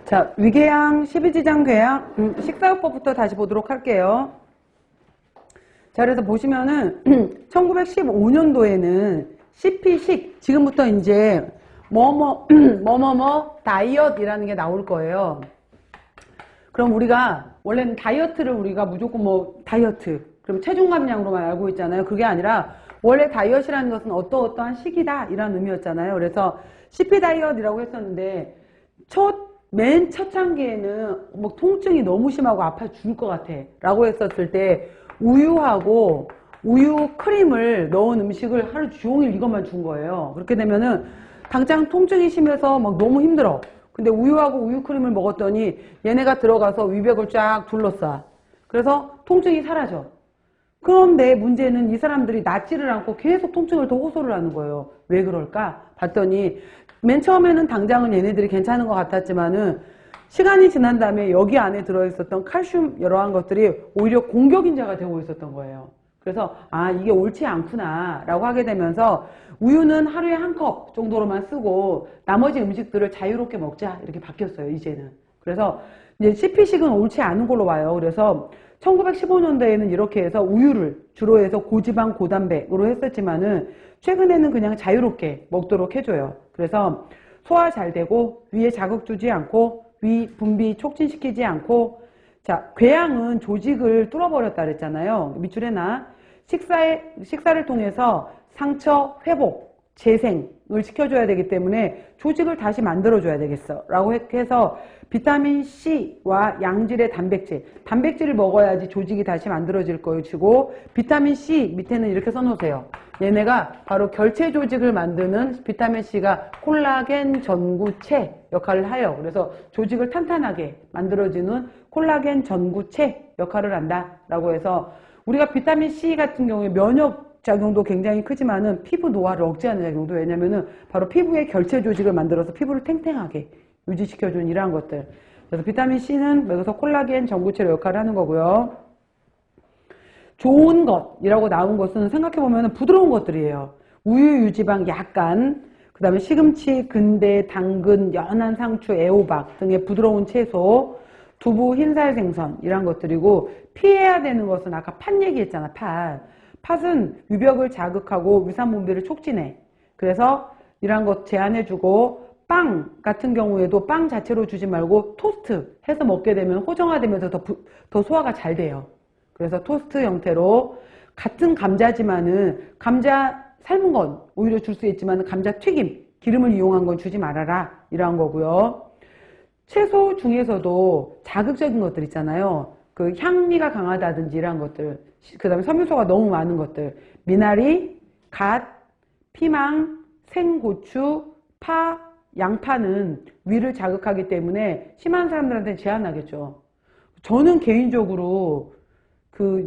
자, 위궤양, 12지장 궤양, 식사요법부터 다시 보도록 할게요. 자, 그래서 보시면은 1915년도에는 CP식, 지금부터 이제 뭐뭐뭐 다이어트이라는 게 나올 거예요. 그럼 우리가 원래는 다이어트를 우리가 무조건 뭐 다이어트, 그럼 체중 감량으로만 알고 있잖아요. 그게 아니라 원래 다이어트라는 것은 어떠어떠한 식이다 이런 의미였잖아요. 그래서 CP 다이어트이라고 했었는데 맨 첫 단계에는 뭐 통증이 너무 심하고 아파 죽을 것 같아 라고 했었을 때 우유하고 우유 크림을 넣은 음식을 하루 종일 이것만 준 거예요. 그렇게 되면은 당장 통증이 심해서 막 너무 힘들어. 근데 우유하고 우유 크림을 먹었더니 얘네가 들어가서 위벽을 쫙 둘러싸. 그래서 통증이 사라져. 그런데 문제는 이 사람들이 낫지를 않고 계속 통증을 더 호소를 하는 거예요. 왜 그럴까? 봤더니 맨 처음에는 당장은 얘네들이 괜찮은 것 같았지만은 시간이 지난 다음에 여기 안에 들어있었던 칼슘 여러한 것들이 오히려 공격인자가 되고 있었던 거예요. 그래서 아, 이게 옳지 않구나 라고 하게 되면서 우유는 하루에 한 컵 정도로만 쓰고 나머지 음식들을 자유롭게 먹자 이렇게 바뀌었어요. 이제는. 그래서 이제 CP식은 옳지 않은 걸로 와요. 그래서 1915년도에는 이렇게 해서 우유를 주로 해서 고지방 고단백으로 했었지만은 최근에는 그냥 자유롭게 먹도록 해줘요. 그래서 소화 잘 되고 위에 자극 주지 않고 위 분비 촉진시키지 않고, 자, 궤양은 조직을 뚫어버렸다 그랬잖아요. 밑줄에 나 식사를 통해서 상처 회복 재생을 시켜줘야 되기 때문에 조직을 다시 만들어줘야 되겠어 라고 해서 비타민 C와 양질의 단백질을 먹어야지 조직이 다시 만들어질 것이고, 비타민 C 밑에는 이렇게 써놓으세요. 얘네가 바로 결체 조직을 만드는 비타민 C가 콜라겐 전구체 역할을 해요. 그래서 조직을 탄탄하게 만들어주는 콜라겐 전구체 역할을 한다 라고 해서, 우리가 비타민 C 같은 경우에 면역 작용도 굉장히 크지만은 피부 노화를 억제하는 작용도, 왜냐면은 바로 피부의 결체 조직을 만들어서 피부를 탱탱하게 유지시켜주는 이러한 것들. 그래서 비타민 C는 여기서 콜라겐 전구체로 역할을 하는 거고요. 좋은 것이라고 나온 것은 생각해보면 부드러운 것들이에요. 우유, 유지방 약간, 그 다음에 시금치, 근대, 당근, 연한 상추, 애호박 등의 부드러운 채소, 두부, 흰살 생선 이런 것들이고, 피해야 되는 것은 아까 팥 얘기했잖아. 팥은 위벽을 자극하고 위산 분비를 촉진해. 그래서 이런 것 제한해주고, 빵 같은 경우에도 빵 자체로 주지 말고 토스트 해서 먹게 되면 호정화되면서 더 소화가 잘 돼요. 그래서 토스트 형태로, 같은 감자지만은 감자 삶은 건 오히려 줄 수 있지만 감자 튀김, 기름을 이용한 건 주지 말아라 이러한 거고요. 채소 중에서도 자극적인 것들 있잖아요. 그 향미가 강하다든지 이런 것들, 그 다음에 섬유소가 너무 많은 것들, 미나리, 갓, 피망, 생고추, 파, 양파는 위를 자극하기 때문에 심한 사람들한테는 제한하겠죠. 저는 개인적으로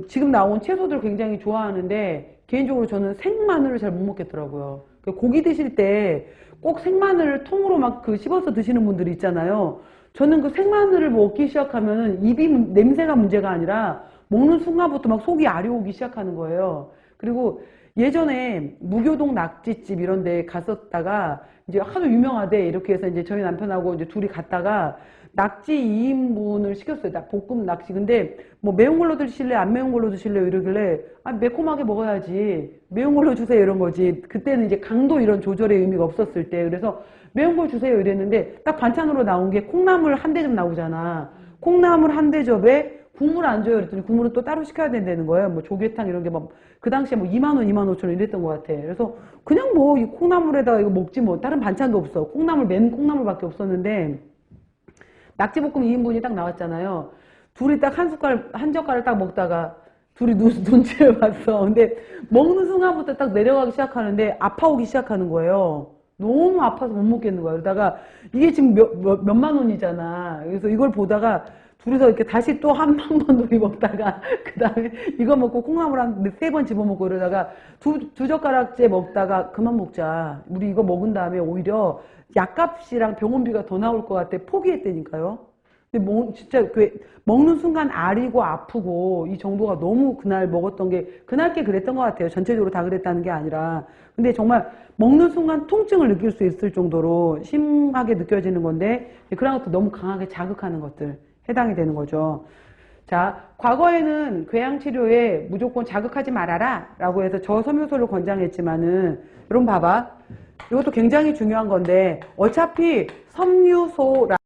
지금 나온 채소들 굉장히 좋아하는데, 개인적으로 저는 생마늘을 잘 못 먹겠더라고요. 고기 드실 때 꼭 생마늘을 통으로 막 씹어서 드시는 분들이 있잖아요. 저는 그 생마늘을 먹기 시작하면 입이 냄새가 문제가 아니라 먹는 순간부터 막 속이 아려오기 시작하는 거예요. 그리고 예전에 무교동 낙지집 이런 데 갔었다가 이제 하도 유명하대 이렇게 해서 이제 저희 남편하고 이제 둘이 갔다가 낙지 2인분을 시켰어요. 볶음 낙지. 근데 뭐 매운 걸로 드실래 안 매운 걸로 드실래요 이러길래, 아, 매콤하게 먹어야지 매운 걸로 주세요 이런 거지. 그때는 이제 강도 이런 조절의 의미가 없었을 때. 그래서 매운 걸 주세요 이랬는데 딱 반찬으로 나온 게 콩나물 한 대접 나오잖아. 콩나물 한 대접에 국물 안 줘요 그랬더니 국물은 또 따로 시켜야 된다는 거예요. 뭐 조개탕 이런 게 막 그 당시에 뭐 2만 원, 2만 5천 원 이랬던 것 같아. 그래서 그냥 뭐 이 콩나물에다가 이거 먹지 뭐, 다른 반찬도 없어. 맨 콩나물밖에 없었는데 낙지볶음 2인분이 딱 나왔잖아요. 둘이 딱 한 젓갈을 딱 먹다가 둘이 눈치를 봤어. 근데 먹는 순간부터 딱 내려가기 시작하는데 아파오기 시작하는 거예요. 너무 아파서 못 먹겠는 거예요. 그러다가 이게 지금 몇만 원이잖아. 그래서 이걸 보다가 둘이서 이렇게 다시 또 한 번 둘이 먹다가 그 다음에 이거 먹고 콩나물 한 3번 집어먹고 이러다가 두 젓가락째 먹다가 그만 먹자. 우리 이거 먹은 다음에 오히려 약값이랑 병원비가 더 나올 것 같아. 포기했다니까요. 진짜 먹는 순간 아리고 아프고 이 정도가 너무 그날 먹었던 게 그날 게 그랬던 것 같아요. 전체적으로 다 그랬다는 게 아니라. 근데 정말 먹는 순간 통증을 느낄 수 있을 정도로 심하게 느껴지는 건데 그런 것도 너무 강하게 자극하는 것들 해당이 되는 거죠. 자, 과거에는 궤양 치료에 무조건 자극하지 말아라 라고 해서 저섬유소를 권장했지만은 여러분 봐봐. 이것도 굉장히 중요한 건데 어차피 섬유소라